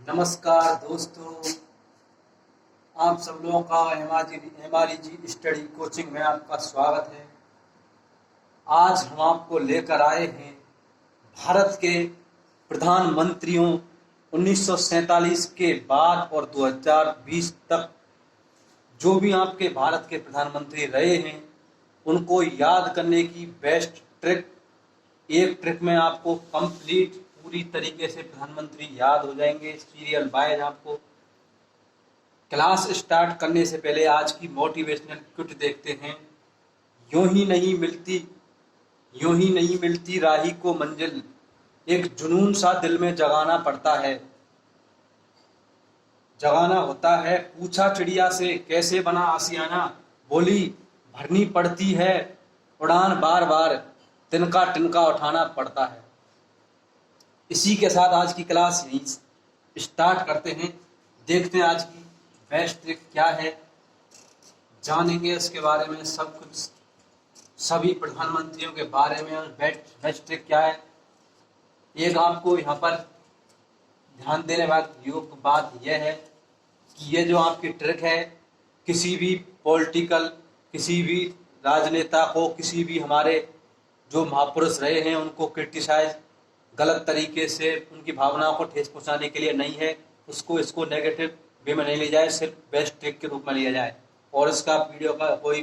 नमस्कार दोस्तों, आप सब लोगों का हमारी जी स्टडी कोचिंग में आपका स्वागत है। आज हम आपको लेकर आए हैं भारत के प्रधानमंत्रियों 1947 के बाद और 2020 तक जो भी आपके भारत के प्रधानमंत्री रहे हैं उनको याद करने की बेस्ट ट्रिक। एक ट्रिक में आपको कंप्लीट पूरी तरीके से प्रधानमंत्री याद हो जाएंगे सीरियल वाइज। आपको क्लास स्टार्ट करने से पहले आज की मोटिवेशनल क्विट देखते हैं। यूं ही नहीं मिलती राही को मंजिल, एक जुनून सा दिल में जगाना पड़ता है। जगाना होता है। पूछा चिड़िया से कैसे बना आशियाना, बोली भरनी पड़ती है उड़ान बार बार, तिनका तिनका उठाना पड़ता है। इसी के साथ आज की क्लास यहीं स्टार्ट करते हैं। देखते हैं आज की बेस्ट ट्रिक क्या है, जानेंगे इसके बारे में सब कुछ, सभी प्रधानमंत्रियों के बारे में बेस्ट ट्रिक क्या है। एक आपको यहाँ पर ध्यान देने योग्य बात यह है कि ये जो आपकी ट्रिक है, किसी भी पॉलिटिकल, किसी भी राजनेता को, किसी भी हमारे जो महापुरुष रहे हैं उनको क्रिटिसाइज गलत तरीके से उनकी भावनाओं को ठेस पहुंचाने के लिए नहीं है। इसको नेगेटिव वे में नहीं लिया जाए, सिर्फ बेस्ट ट्रिक के रूप में लिया जाए। और इसका वीडियो का कोई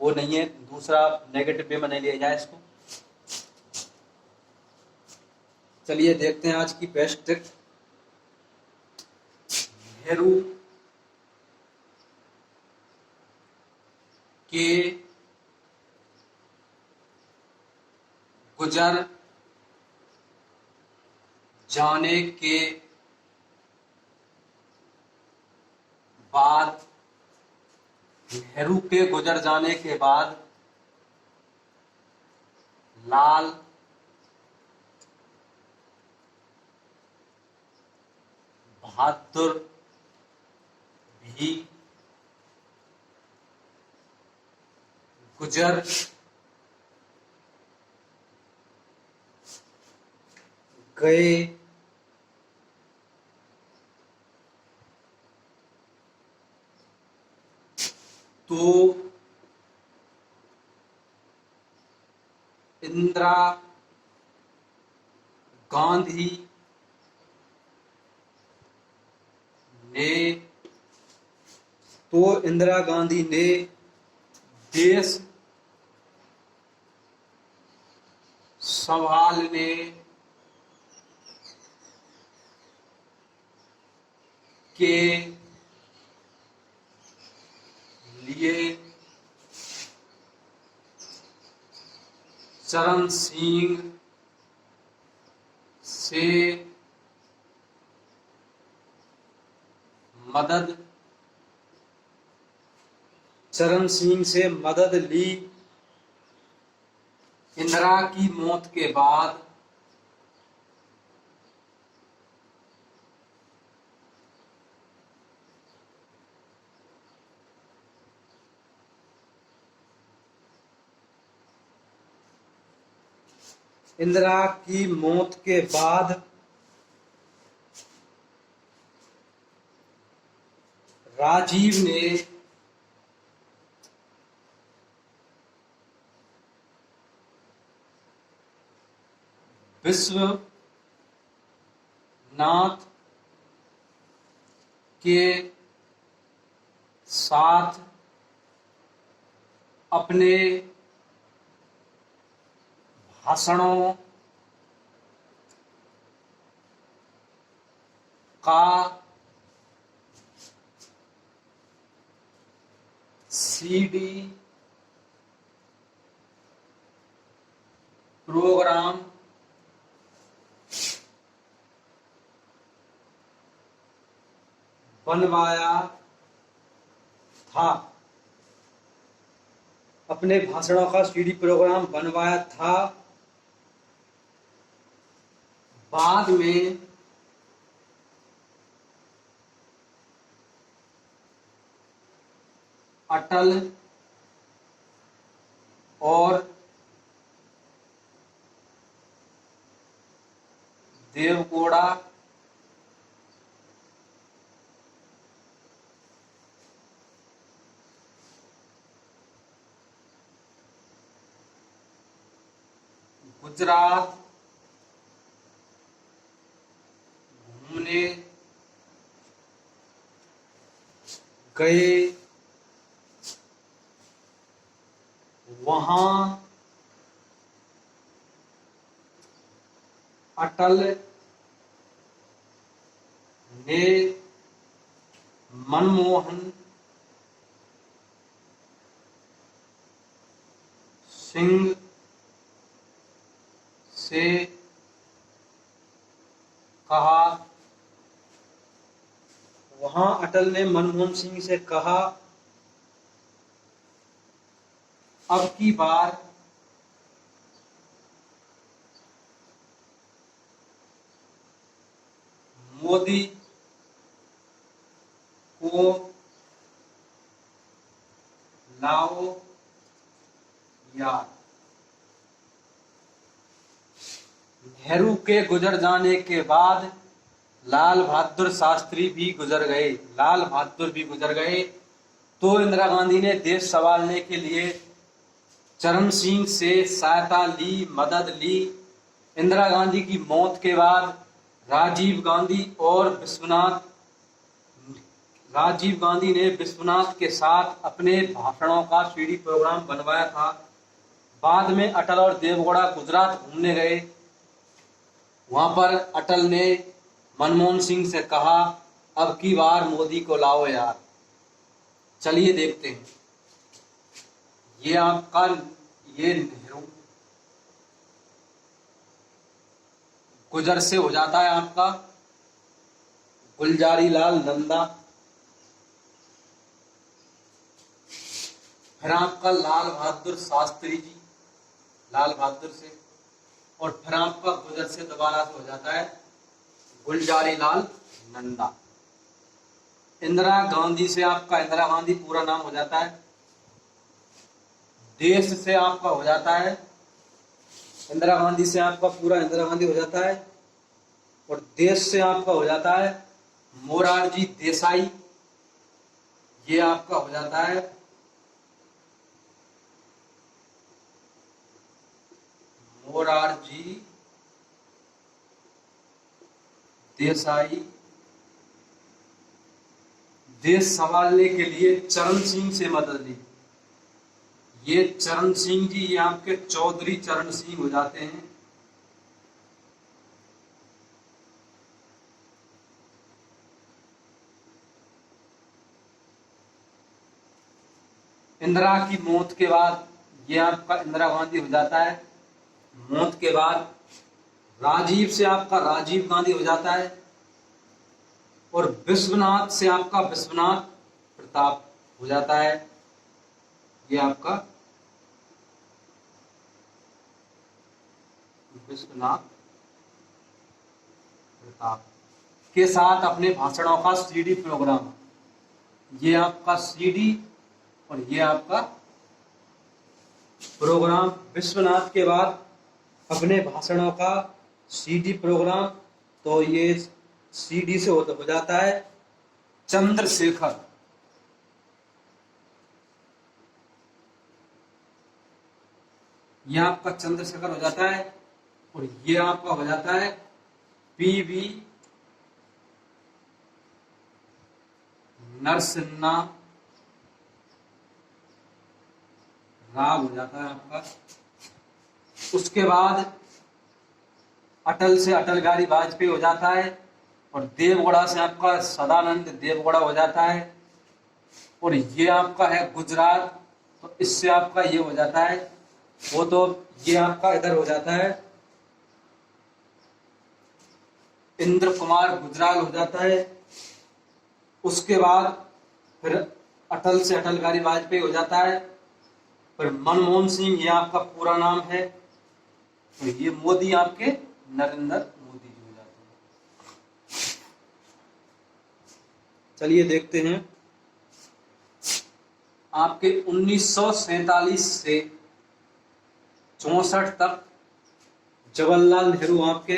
वो नहीं है, दूसरा नेगेटिव वे में नहीं लिया जाए इसको। चलिए देखते हैं आज की बेस्ट ट्रिक। नेहरू के गुजर जाने के बाद, नेहरू के गुजर जाने के बाद लाल बहादुर भी गुजर गए। तो इंदिरा गांधी ने देश संभालने के लिए चरण सिंह से मदद ली। इंदिरा की मौत के बाद राजीव ने विश्वनाथ के साथ अपने भाषणों का सीडी प्रोग्राम बनवाया था। अपने भाषणों का सीडी प्रोग्राम बनवाया था। बाद में अटल और देवगौड़ा गुजरात घूमने गए, वहां अटल ने मनमोहन सिंह से कहा, वहां अटल ने मनमोहन सिंह से कहा, अब की बार मोदी को लाओ यार। नेहरू के गुजर जाने के बाद लाल बहादुर शास्त्री भी गुजर गए, लाल बहादुर भी गुजर गए। तो इंदिरा गांधी ने देश संभालने के लिए चरण सिंह से सहायता ली, मदद ली। इंदिरा गांधी की मौत के बाद राजीव गांधी ने विश्वनाथ के साथ अपने भाषणों का सीडी प्रोग्राम बनवाया था। बाद में अटल और देवगौड़ा गुजरात घूमने गए, वहां पर अटल ने मनमोहन सिंह से कहा, अब की बार मोदी को लाओ यार। चलिए देखते हैं। ये नेहरू गुजर से हो जाता है आपका गुलजारी लाल नंदा, फिर आपका लाल बहादुर शास्त्री जी, लाल बहादुर से, और फिर आपका गुजर से दोबारा से हो जाता है गुलजारी लाल नंदा। इंदिरा गांधी से आपका इंदिरा गांधी पूरा नाम हो जाता है। देश से आपका हो जाता है इंदिरा गांधी से आपका पूरा इंदिरा गांधी हो जाता है, और देश से आपका हो जाता है मोरारजी देसाई, ये आपका हो जाता है मोरारजी देसाई। देश संभालने के लिए चरण सिंह से मदद ली। ये चरण सिंह जी, ये आपके चौधरी चरण सिंह हो जाते हैं। इंदिरा की मौत के बाद ये आपका इंदिरा गांधी हो जाता है। मौत के बाद राजीव से आपका राजीव गांधी हो जाता है, और विश्वनाथ से आपका विश्वनाथ प्रताप हो जाता है। ये आपका विश्वनाथ प्रताप के साथ अपने भाषणों का सीडी प्रोग्राम, ये आपका सीडी और ये आपका प्रोग्राम। विश्वनाथ के बाद अपने भाषणों का सीडी प्रोग्राम, तो ये सीडी से हो जाता है चंद्रशेखर। यह आपका चंद्रशेखर हो जाता है, और ये आपका हो जाता है पीवी नरसिम्हा राव हो जाता है आपका। उसके बाद अटल से अटल बिहारी वाजपेयी हो जाता है, और देवगौड़ा से आपका सदानंद देवगौड़ा हो जाता है, और ये आपका है गुजरात, तो इससे आपका ये हो जाता है, वो तो ये आपका इधर हो जाता है इंद्र कुमार गुजराल हो जाता है। उसके बाद फिर अटल से अटल बिहारी वाजपेयी हो जाता है, फिर मनमोहन सिंह, ये आपका पूरा नाम है, तो ये मोदी आपके नरेंद्र मोदी जी हो जाते हैं। चलिए देखते हैं आपके 1947 से 64 तक जवाहरलाल नेहरू आपके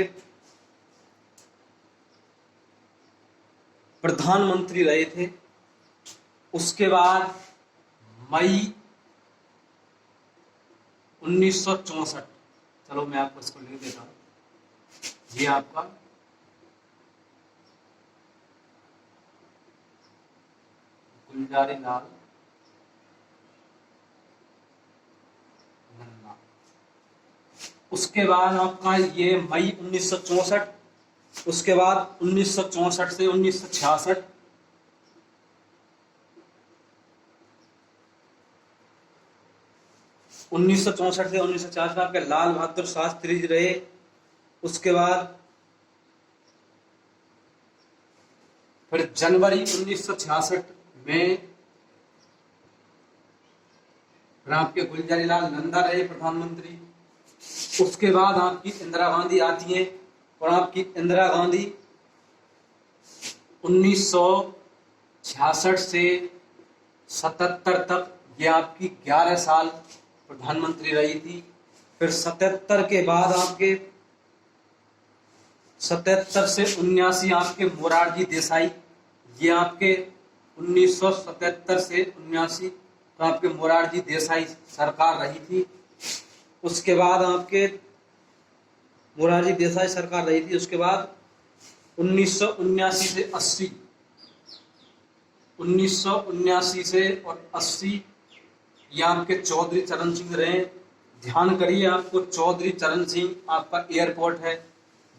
प्रधानमंत्री रहे थे। उसके बाद मई 1964 चलो मैं आपको इसको लिख देता हूँ। ये आपका गुलजारी लाल नंदा। उसके बाद आपका ये मई 1964, उसके बाद 1964 से 1966, उन्नीस सौ चौसठ से 1950 में आपके लाल बहादुर शास्त्री जी रहे। उसके बाद फिर जनवरी 1966 में फिर आपके गुलजारी लाल नंदा रहे प्रधानमंत्री। उसके बाद आपकी इंदिरा गांधी आती है और आपकी इंदिरा गांधी 1966 से 77 तक ये आपकी 11 साल प्रधानमंत्री रही थी। फिर 77 के बाद आपके 77 से 79 आपके मोरारजी देसाई, ये आपके 1977 से 79 तो आपके मोरारजी देसाई सरकार रही थी। उसके बाद आपके मोरारजी देसाई सरकार रही थी। उसके बाद 1979 से 80, 1979 से और 80 ये आपके चौधरी चरण सिंह रहे। ध्यान करिए, आपको चौधरी चरण सिंह आपका एयरपोर्ट है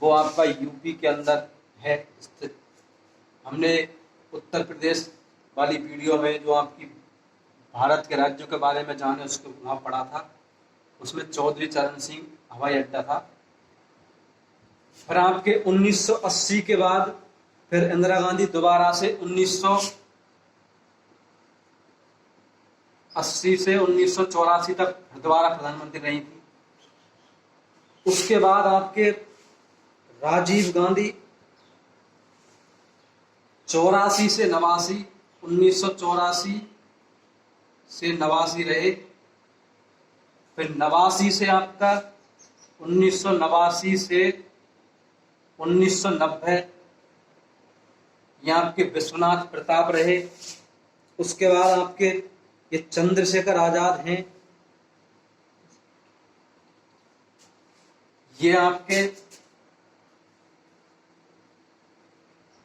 वो आपका यूपी के अंदर है स्थित। हमने उत्तर प्रदेश वाली वीडियो में जो आपकी भारत के राज्यों के बारे में जाने उसको वहाँ पढ़ा था, उसमें चौधरी चरण सिंह हवाई अड्डा था। फिर आपके 1980 के बाद फिर इंदिरा गांधी दोबारा से 1980 से 1984 तक दोबारा प्रधानमंत्री रही थी। उसके बाद आपके राजीव गांधी 84 से 89, 1984 से 89 रहे। फिर 89 से आपका 1989 से 1990 ये आपके विश्वनाथ प्रताप रहे। उसके बाद आपके ये चंद्रशेखर आजाद हैं, ये आपके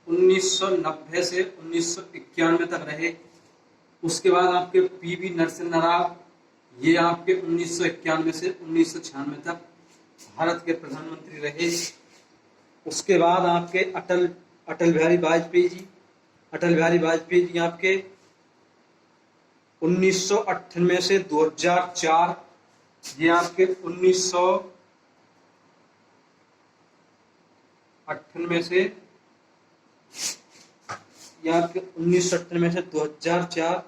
1990 से 1991 तक रहे। उसके बाद आपके पीवी नरसिम्हा राव, ये आपके 1991 से 1996 तक भारत के प्रधानमंत्री रहे। उसके बाद आपके अटल बिहारी वाजपेयी जी, अटल बिहारी वाजपेयी जी आपके 1998 से 2004, ये आपके 1998 से ये आपके 1998 से 2004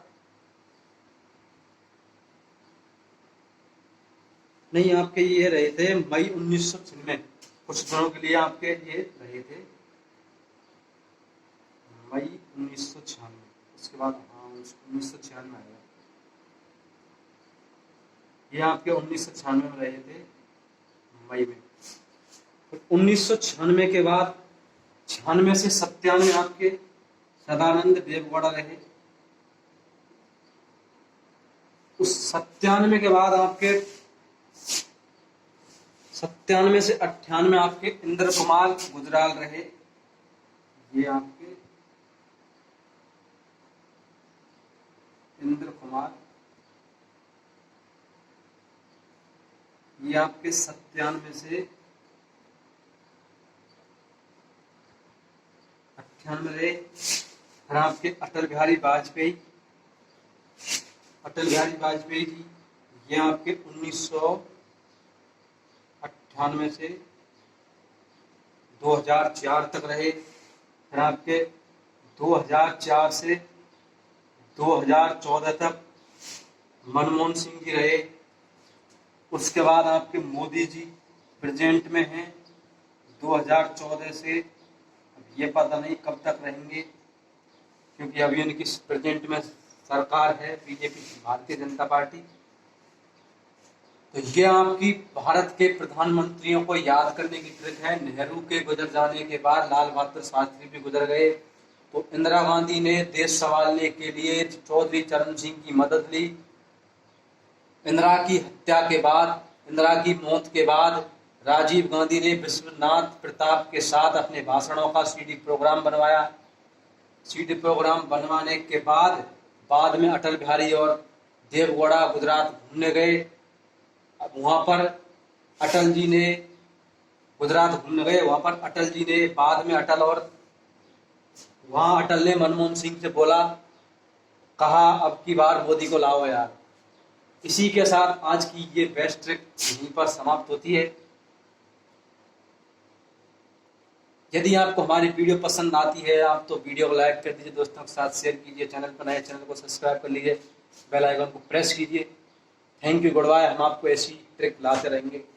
नहीं, आपके ये रहे थे मई 1996, कुछ दिनों के लिए आपके ये रहे थे मई 1996। उसके बाद हाँ 1996 में आया, ये आपके 1996 में रहे थे मई में। 1996 के बाद 96 से 97 आपके सदानंद देवगौड़ा रहे। उस 97 के बाद आपके 97 से 98 आपके इंद्र कुमार गुजराल रहे। ये आपके इंद्र कुमार, ये आपके 97 से 98 रहे। फिर आपके अटल बिहारी वाजपेयी, अटल बिहारी वाजपेयी जी ये आपके 1998 से 2004 तक रहे। फिर आपके 2004 से 2014 तक मनमोहन सिंह जी रहे। उसके बाद आपके मोदी जी प्रेजेंट में हैं 2014 से, ये पता नहीं कब तक रहेंगे क्योंकि अभी इनकी प्रेजेंट में सरकार है बीजेपी, भारतीय जनता पार्टी। तो ये आपकी भारत के प्रधानमंत्रियों को याद करने की ट्रिक है। नेहरू के गुजर जाने के बाद लाल बहादुर शास्त्री भी गुजर गए, तो इंदिरा गांधी ने देश संभालने के लिए चौधरी चरण सिंह की मदद ली। इंदिरा की हत्या के बाद इंदिरा की मौत के बाद राजीव गांधी ने विश्वनाथ प्रताप के साथ अपने भाषणों का सीडी प्रोग्राम बनवाया। सीडी प्रोग्राम बनवाने के बाद में अटल बिहारी और देवगौड़ा गुजरात घूमने गए। अब वहां पर अटल जी ने गुजरात घूमने गए, वहां पर अटल जी ने बाद में अटल ने मनमोहन सिंह से बोला, कहा अब की बार मोदी को लाओ यार। इसी के साथ आज की ये बेस्ट ट्रिक यहीं पर समाप्त होती है। यदि आपको हमारी वीडियो पसंद आती है आप तो वीडियो को लाइक कर दीजिए, दोस्तों के साथ शेयर कीजिए, चैनल पर नए चैनल को सब्सक्राइब कर लीजिए, बेल आइकन को प्रेस कीजिए। Thank you, goodbye. हम आपको ऐसी ट्रिक लाते रहेंगे।